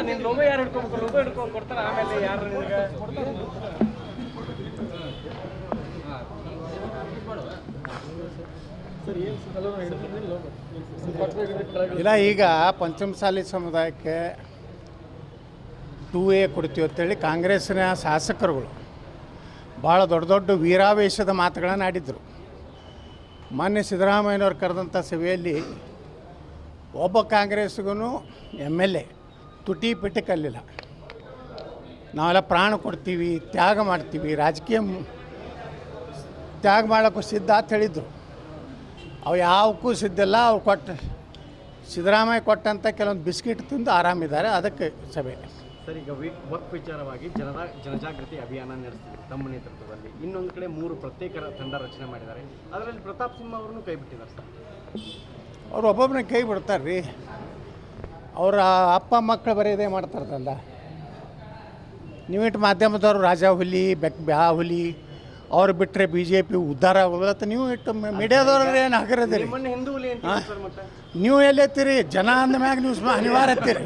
ನೀನು ಲೋಗೋ ಯಾರು ಹಿಡ್ಕೊಬೇಕು, ಲೋಗೋ ಹಿಡ್ಕೊಂಡು ಕೊಡ್ತಾರೆ, ಆಮೇಲೆ ಯಾರು ನಿನಗೆ ಇಲ್ಲ. ಈಗ ಪಂಚಮಸಾಲಿ ಸಮುದಾಯಕ್ಕೆ 2A ಕೊಡ್ತೀವಿ ಅಂತೇಳಿ ಕಾಂಗ್ರೆಸ್ಸಿನ ಶಾಸಕರುಗಳು ಭಾಳ ದೊಡ್ಡ ದೊಡ್ಡ ವೀರಾವೇಶದ ಮಾತುಗಳನ್ನು ಆಡಿದರು. ಮಾನ್ಯ ಸಿದ್ದರಾಮಯ್ಯನವ್ರು ಕರೆದಂಥ ಸಭೆಯಲ್ಲಿ ಒಬ್ಬ ಕಾಂಗ್ರೆಸ್ಗೂ MLA ತುಟಿ ಪಿಟಿ ಕಲ್ಲಿಲ್ಲ. ನಾವೆಲ್ಲ ಪ್ರಾಣ ಕೊಡ್ತೀವಿ, ತ್ಯಾಗ ಮಾಡ್ತೀವಿ, ರಾಜಕೀಯ ತ್ಯಾಗ ಮಾಡೋಕ್ಕೂ ಸಿದ್ಧ ಅಂತ ಹೇಳಿದರು. ಅವು ಯಾವಕ್ಕೂ ಸಿದ್ಧಿಲ್ಲ. ಅವ್ರು ಸಿದ್ದರಾಮಯ್ಯ ಕೊಟ್ಟಂಥ ಕೆಲವೊಂದು ಬಿಸ್ಕಿಟ್ ತಿಂದು ಆರಾಮಿದ್ದಾರೆ. ಅದಕ್ಕೆ ಸಭೆ. ಸರ್, ಈಗ ವಕ್ಫ್ ವಿಚಾರವಾಗಿ ಜನಜಾಗೃತಿ ಅಭಿಯಾನ ನಡೆಸ್ತೀವಿ ತಮ್ಮ ನೇತೃತ್ವದಲ್ಲಿ. ಇನ್ನೊಂದು ಕಡೆ 3 ಪ್ರತ್ಯೇಕ ತಂಡ ರಚನೆ ಮಾಡಿದ್ದಾರೆ. ಅದರಲ್ಲಿ ಪ್ರತಾಪ್ ಸಿಂಹ ಅವರನ್ನು ಕೈ ಬಿಟ್ಟಿದ್ದಾರೆ ಸರ್. ಅವ್ರು ಒಬ್ಬೊಬ್ಬರನ್ನ ಕೈ ಬಿಡ್ತಾರೆ ರೀ. ಅವರ ಅಪ್ಪ ಮಕ್ಕಳು ಬರೀದೇ ಮಾಡ್ತಾರಲ್ಲ. ನೀವಿಟ್ಟು ಮಾಧ್ಯಮದವರು ರಾಜ ಹುಲಿ ಬ್ಯಾ ಹುಲಿ ಅವ್ರು ಬಿಟ್ಟರೆ BJP ಉದ್ಧಾರ ಆಗೋದಿಲ್ಲ ಅಂತ ನೀವು ಇಟ್ಟು ಮೀಡಿಯಾದವ್ರು ಏನು ಹಾಕಿರೋದಿರಿ. ನೀವು ಎಲ್ಲೆತ್ತೀರಿ? ಜನ ಅಂದ ಮ್ಯಾಗ ನೀವು ಅನಿವಾರ್ಯ ಎತ್ತೀರಿ.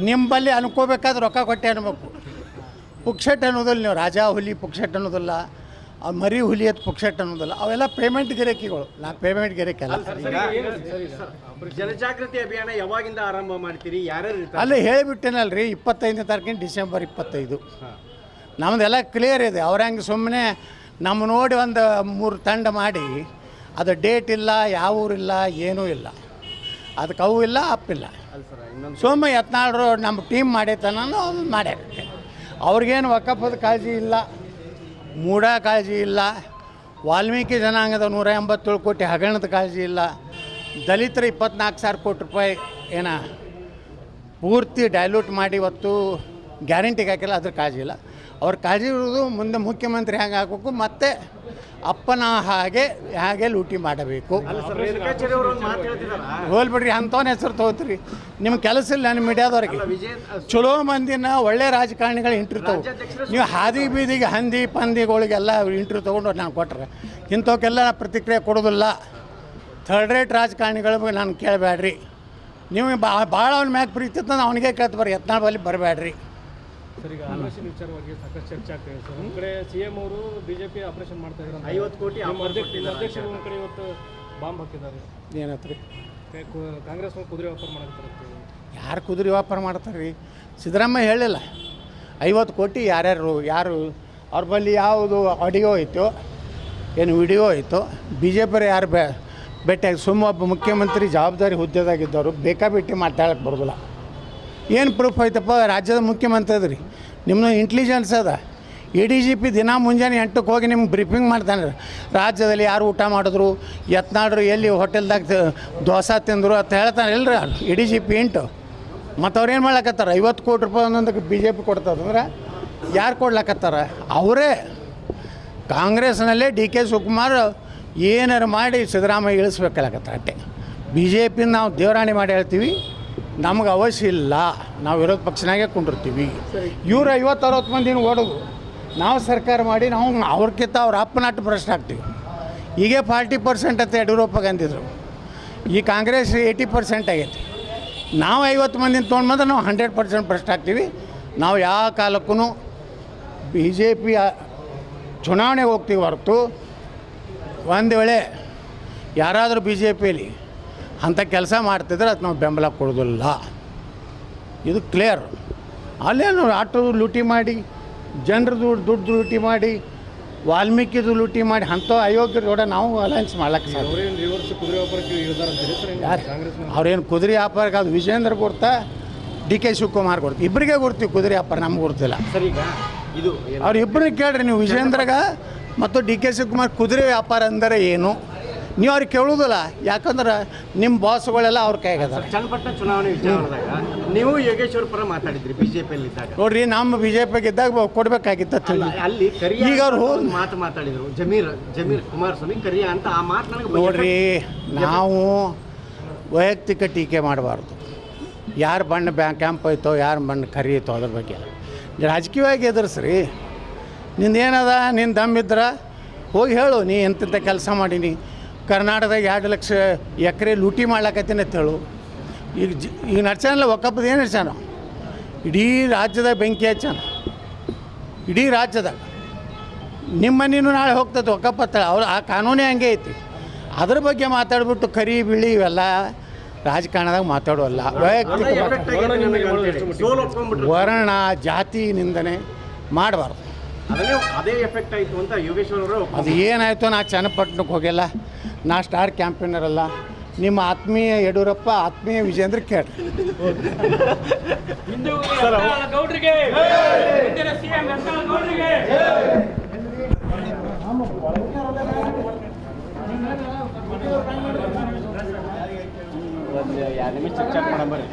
ನಿಮ್ಮಲ್ಲಿ ಅನ್ಕೋಬೇಕಾದ್ರೆ ರೊಕ್ಕ ಕೊಟ್ಟೆ ಅನ್ಬೇಕು. ಪುಕ್ಷೆಟ್ ಅನ್ನೋದಿಲ್ಲ. ನೀವು ರಾಜ ಹುಲಿ ಪುಕ್ಷೆಟ್ ಅನ್ನೋದಿಲ್ಲ, ಮರಿ ಹುಲಿ ಅಂತ ಪುಕ್ಷೆಟ್ ಅನ್ನೋದಿಲ್ಲ. ಅವೆಲ್ಲ ಪೇಮೆಂಟ್ ಗಿರಾಕಿಗಳು. ನಾ ಪೇಮೆಂಟ್ ಗಿರಾಕಿ ಅಲ್ಲ. ಜನಜಾಗೃತಿ ಅಭಿಯಾನ ಯಾವಾಗಿಂದ ಆರಂಭ ಮಾಡ್ತೀರಿ? ಯಾರ್ಯಾರು ಅಲ್ಲೇ ಹೇಳಿಬಿಟ್ಟೇನಲ್ರಿ, 25ನೇ ತಾರೀಕಿನ ಡಿಸೆಂಬರ್ 25. ನಮ್ಮದೆಲ್ಲ ಕ್ಲಿಯರ್ ಇದೆ. ಅವ್ರ ಹೆಂಗೆ ಸುಮ್ಮನೆ ನಮ್ಮ ನೋಡಿ ಒಂದು 3 ತಂಡ ಮಾಡಿ ಅದು ಡೇಟ್ ಇಲ್ಲ, ಯಾವ ಊರಿಲ್ಲ, ಏನೂ ಇಲ್ಲ. ಅದಕ್ಕೆ ಅವು ಇಲ್ಲ, ಅಪ್ಪಿಲ್ಲ. ಸುಮ್ಮನೆ ಯತ್ನಾಳರು ನಮ್ಮ ಟೀಮ್ ಮಾಡೈತನ ಅದನ್ನು ಮಾಡ್ಯಾರ. ಅವ್ರಿಗೇನು ವಕಫದ ಕಾಳಜಿ ಇಲ್ಲ, ಮೂಢ ಕಾಳಜಿ ಇಲ್ಲ, ವಾಲ್ಮೀಕಿ ಜನಾಂಗದ 187 ಕೋಟಿ ಹಗರಣದ ಕಾಳಜಿ ಇಲ್ಲ, ದಲಿತರ 24,000 ಕೋಟಿ ರೂಪಾಯಿ ಪೂರ್ತಿ ಡೈಲ್ಯೂಟ್ ಮಾಡಿ ಇವತ್ತು ಗ್ಯಾರಂಟಿಗೆ ಹಾಕಿಲ್ಲ, ಅದ್ರ ಕಾಳಜಿ ಇಲ್ಲ. ಅವ್ರ ಕಾಳಜಿ ಇರೋದು ಮುಂದೆ ಮುಖ್ಯಮಂತ್ರಿ ಹೇಗೆ ಆಗಬೇಕು, ಮತ್ತು ಅಪ್ಪನ ಹಾಗೆ ಲೂಟಿ ಮಾಡಬೇಕು. ಹೋಲ್ಬಿಡ್ರಿ, ಅಂಥವನ್ನ ಹೆಸರು ತೊಗೋತೀರಿ. ನಿಮ್ಮ ಕೆಲಸ ಇಲ್ಲ ನಿಮ್ಮ ಮೀಡಿಯಾದವ್ರಿಗೆ. ಚಲೋ ಮಂದಿನ ಒಳ್ಳೆ ರಾಜಕಾರಣಿಗಳು ಇಂಟ್ರ್ಯೂ ತಗೋ. ನೀವು ಹಾದಿ ಬೀದಿಗೆ ಹಂದಿ ಪಂದಿಗಳಿಗೆಲ್ಲ ಇಂಟ್ರ್ಯೂ ತೊಗೊಂಡು ನಾನು ಕೊಟ್ಟರೆ ಇಂಥವಕ್ಕೆಲ್ಲ ಪ್ರತಿಕ್ರಿಯೆ ಕೊಡೋದಿಲ್ಲ. ಥರ್ಡ್ ರೇಟ್ ರಾಜಕಾರಣಿಗಳ ನಾನು ಕೇಳಬೇಡ್ರಿ. ನೀವು ಭಾಳ ಅವ್ನ ಮ್ಯಾಗ ಪ್ರೀತಿ ಇತ್ತಂದ್ರೆ ಅವನಿಗೆ ಕೇಳ್ತು ಬರ್ರಿ, ಯತ್ನಾಳ್ ಬಲ್ಲಿ ಬರಬೇಡ್ರಿ. ಸರ್, ಈಗ ಆಪರೇಷನ್ ವಿಚಾರವಾಗಿ ಸಾಕಷ್ಟು ಚರ್ಚೆ ಆಗ್ತಾಯಿದೆ ಸರ್. ಒಂದು ಕಡೆ CM ಅವರು BJP ಆಪರೇಷನ್ ಮಾಡ್ತಾ ಇದ್ದಾರೆ, 50 ಕೋಟಿ ಅಧ್ಯಕ್ಷರು ಒಂದು ಕಡೆ ಇವತ್ತು ಬಾಂಬ್ ಹಾಕಿದ್ದಾರೆ. ಏನತ್ರಿ? ಕಾಂಗ್ರೆಸ್ ಕುದುರೆ ವ್ಯಾಪಾರ ಮಾಡಕ್ಕೆ ಯಾರು ಕುದುರೆ ವ್ಯಾಪಾರ ಮಾಡ್ತಾರೆ ರೀ? ಸಿದ್ದರಾಮಯ್ಯ ಹೇಳಿಲ್ಲ 50 ಕೋಟಿ ಯಾರು ಅವ್ರ ಬಳಿ ಯಾವುದು ಆಡಿಯೋ ಐತೋ ಏನು ವಿಡಿಯೋ ಐತೋ BJP ಯಾರು ಭೇಟಿಯಾಗಿ ಒಬ್ಬ ಮುಖ್ಯಮಂತ್ರಿ ಜವಾಬ್ದಾರಿ ಹುದ್ದೆದಾಗಿದ್ದವರು ಬೇಕಾಬಿಟ್ಟಿ ಮಾತಾಡಕ್ಕೆ ಬರೋದಿಲ್ಲ. ಏನು ಪ್ರೂಫ್ ಐತಪ್ಪ? ರಾಜ್ಯದ ಮುಖ್ಯಮಂತ್ರಿ ಅದ್ರಿ, ನಿಮ್ಮದು ಇಂಟೆಲಿಜೆನ್ಸ್ ಅದ. ADGP ದಿನ ಮುಂಜಾನೆ 8ಕ್ಕೆ ಹೋಗಿ ನಿಮ್ಗೆ ಬ್ರೀಫಿಂಗ್ ಮಾಡ್ತಾನೆ. ರಾಜ್ಯದಲ್ಲಿ ಯಾರು ಊಟ ಮಾಡಿದ್ರು, ಯತ್ನಾಡ್ರು ಎಲ್ಲಿ ಹೋಟೆಲ್ದಾಗ ದೋಸೆ ತಿಂದರು ಅಂತ ಹೇಳ್ತಾನೆ ಇಲ್ಲರಿ ADGP ಇಂಟು. ಮತ್ತು ಅವ್ರು ಏನು ಮಾಡ್ಲಕತ್ತಾರ? 50 ಕೋಟಿ ರೂಪಾಯಿ ಒಂದೊಂದಕ್ಕೆ BJP ಕೊಡ್ತದಂದ್ರೆ ಯಾರು ಕೊಡ್ಲಕತ್ತಾರ? ಅವರೇ. ಕಾಂಗ್ರೆಸ್ನಲ್ಲೇ DK ಶಿವಕುಮಾರ್ ಏನಾರು ಮಾಡಿ ಸಿದ್ದರಾಮಯ್ಯ ಇಳಿಸ್ಬೇಕಲ್ಲಕತ್ತಾರ ಅಷ್ಟೇ. BJP ನಾವು ದೇವರಾಣಿ ಮಾಡಿ ಹೇಳ್ತೀವಿ, ನಮ್ಗೆ ಅವಶ್ಯ ಇಲ್ಲ, ನಾವು ವಿರೋಧ ಪಕ್ಷನಾಗೆ ಕುಂಡಿರ್ತೀವಿ. ಇವ್ರು 50-60 ಮಂದಿನ ಓಡೋದು, ನಾವು ಸರ್ಕಾರ ಮಾಡಿ ನಾವು ಅವ್ರಕ್ಕಿಂತ ಅವ್ರ ಅಪ್ಪನಾಟ್ಟು ಭ್ರಷ್ಟ ಆಗ್ತೀವಿ. ಈಗೇ 40% ಅಂತ ಯಡಿಯೂರಪ್ಪಗೆ ಅಂದಿದ್ರು. ಈ ಕಾಂಗ್ರೆಸ್ 80% ಆಗೈತಿ. ನಾವು 50 ಮಂದಿನ ತೊಗೊಂಡು ಬಂದ್ರೆ ನಾವು 100% ಭ್ರಷ್ಟ ಆಗ್ತೀವಿ. ನಾವು ಯಾವ ಕಾಲಕ್ಕೂ BJP ಚುನಾವಣೆಗೆ ಹೋಗ್ತೀವಿ ಹೊರತು ಒಂದು ವೇಳೆ ಯಾರಾದರೂ BJPಯಲ್ಲಿ ಅಂಥ ಕೆಲಸ ಮಾಡ್ತಿದ್ರೆ ಅದು ನಾವು ಬೆಂಬಲ ಕೊಡೋದಿಲ್ಲ. ಇದು ಕ್ಲಿಯರ್. ಅಲ್ಲೇನು ಆಟೋ ಲೂಟಿ ಮಾಡಿ, ಜನರದು ದುಡ್ಡು ಲೂಟಿ ಮಾಡಿ, ವಾಲ್ಮೀಕಿದು ಲೂಟಿ ಮಾಡಿ ಅಂಥ ಅಯೋಗ್ಯರು ಕೂಡ ನಾವು ಅಲಯನ್ಸ್ ಮಾಡ್ಲಕ್ಕೆ ಅವ್ರೇನು ಕುದುರೆ ವ್ಯಾಪಾರಕ್ಕೆ ಅದು ವಿಜೇಂದ್ರ ಕೊಡ್ತಾ DK ಶಿವಕುಮಾರ್ ಕೊಡ್ತೀವಿ. ಇಬ್ಬರಿಗೆ ಕೊಡ್ತೀವಿ ಕುದುರೆ ವ್ಯಾಪಾರ, ನಮ್ಗೆ ಕೊಡ್ತಿಲ್ಲ. ಸರ್, ಈಗ ಇದು ಅವ್ರಿಬ್ಬರಿಗೆ ಕೇಳ್ರಿ ನೀವು, ವಿಜೇಂದ್ರಗ ಮತ್ತು DK ಶಿವಕುಮಾರ್ ಕುದುರೆ ವ್ಯಾಪಾರ ಅಂದರೆ ಏನು ನೀವು ಅವ್ರಿಗೆ ಕೇಳೋದಿಲ್ಲ. ಯಾಕಂದ್ರೆ ನಿಮ್ಮ ಬಾಸ್ಗಳೆಲ್ಲ ಅವ್ರ ಕೈಗದಾರೆ. ಚನ್ನಪಟ್ಟಣ ಚುನಾವಣೆ ವಿಚಾರದಾಗ ನೀವು ಯೋಗೇಶ್ವರ್ ಪರ ಮಾತಾಡಿದ್ರಿ BJPಯಲ್ಲಿ ಇದ್ದಾಗ. ನೋಡ್ರಿ, ನಮ್ಮ BJPಗೆ ಇದ್ದಾಗ ಕೊಡಬೇಕಾಗಿತ್ತು. ಅಲ್ಲಿ ಈಗ ಅವ್ರು ಮಾತಾಡಿದ್ರು ಜಮೀರ್ ಕುಮಾರಸ್ವಾಮಿ ಕರಿಯ ಅಂತ. ಆ ಮಾತು ನನಗೆ ನೋಡ್ರಿ, ನಾವು ವೈಯಕ್ತಿಕ ಟೀಕೆ ಮಾಡಬಾರ್ದು. ಯಾರು ಬಣ್ಣ ಕ್ಯಾಂಪ್ ಐತೋ, ಯಾರು ಬಣ್ಣ ಕರಿ ಐತೋ ಅದ್ರ ಬಗ್ಗೆ ರಾಜಕೀಯವಾಗಿ ಎದುರಿಸ್ರಿ. ನಿಂದೇನದ, ನಿನ್ನ ದಮ್ಮಿದ್ರೆ ಹೋಗಿ ಹೇಳು, ನೀ ಎಂತೆಂಥ ಕೆಲಸ ಮಾಡೀನಿ, ಕರ್ನಾಟಕದಾಗ 2 ಲಕ್ಷ ಎಕರೆ ಲೂಟಿ ಮಾಡ್ಲಕತ್ತೀನಿ ಅಂತ ಹೇಳು. ಈಗ ನಡ್ಸಾನಲ್ಲ ಒಕ್ಕಪ್ಪದ ಏನು ನಡ್ಸಾನ, ಇಡೀ ರಾಜ್ಯದಾಗ ಬೆಂಕಿ ಹಚ್ಚಾನ, ಇಡೀ ರಾಜ್ಯದಾಗ. ನಿಮ್ಮ ಮನೇನು ನಾಳೆ ಹೋಗ್ತದೆ ಒಕ್ಕಪ್ಪತ್ತ, ಅವ್ರು ಆ ಕಾನೂನೇ ಹಂಗೆ ಐತಿ. ಅದ್ರ ಬಗ್ಗೆ ಮಾತಾಡ್ಬಿಟ್ಟು ಕರಿ ಬಿಳಿ ಇವೆಲ್ಲ ರಾಜಕಾರಣದಾಗ ಮಾತಾಡೋಲ್ಲ. ವೈಯಕ್ತಿಕ ವರ್ಣ ಜಾತಿ ನಿಂದನೆ ಮಾಡಬಾರ್ದು. ಅದೇ ಎಫೆಕ್ಟ್ ಆಯಿತು ಅಂತ ಯೋಗೇಶ್ವರ್ ಅವರು ಅದು ಏನಾಯಿತು, ನಾ ಚನ್ನಪಟ್ಟಣಕ್ಕೆ ಹೋಗಿಲ್ಲ, ನಾ ಸ್ಟಾರ್ ಕ್ಯಾಂಪೇನರ್ ಅಲ್ಲ. ನಿಮ್ಮ ಆತ್ಮೀಯ ಯಡಿಯೂರಪ್ಪ, ಆತ್ಮೀಯ ವಿಜೇಂದ್ರ ಕೇಳಿ. ಒಂದು 2 ನಿಮಿಷ ಚರ್ಚೆ ಮಾಡೋಣ ಬರ್ರಿ.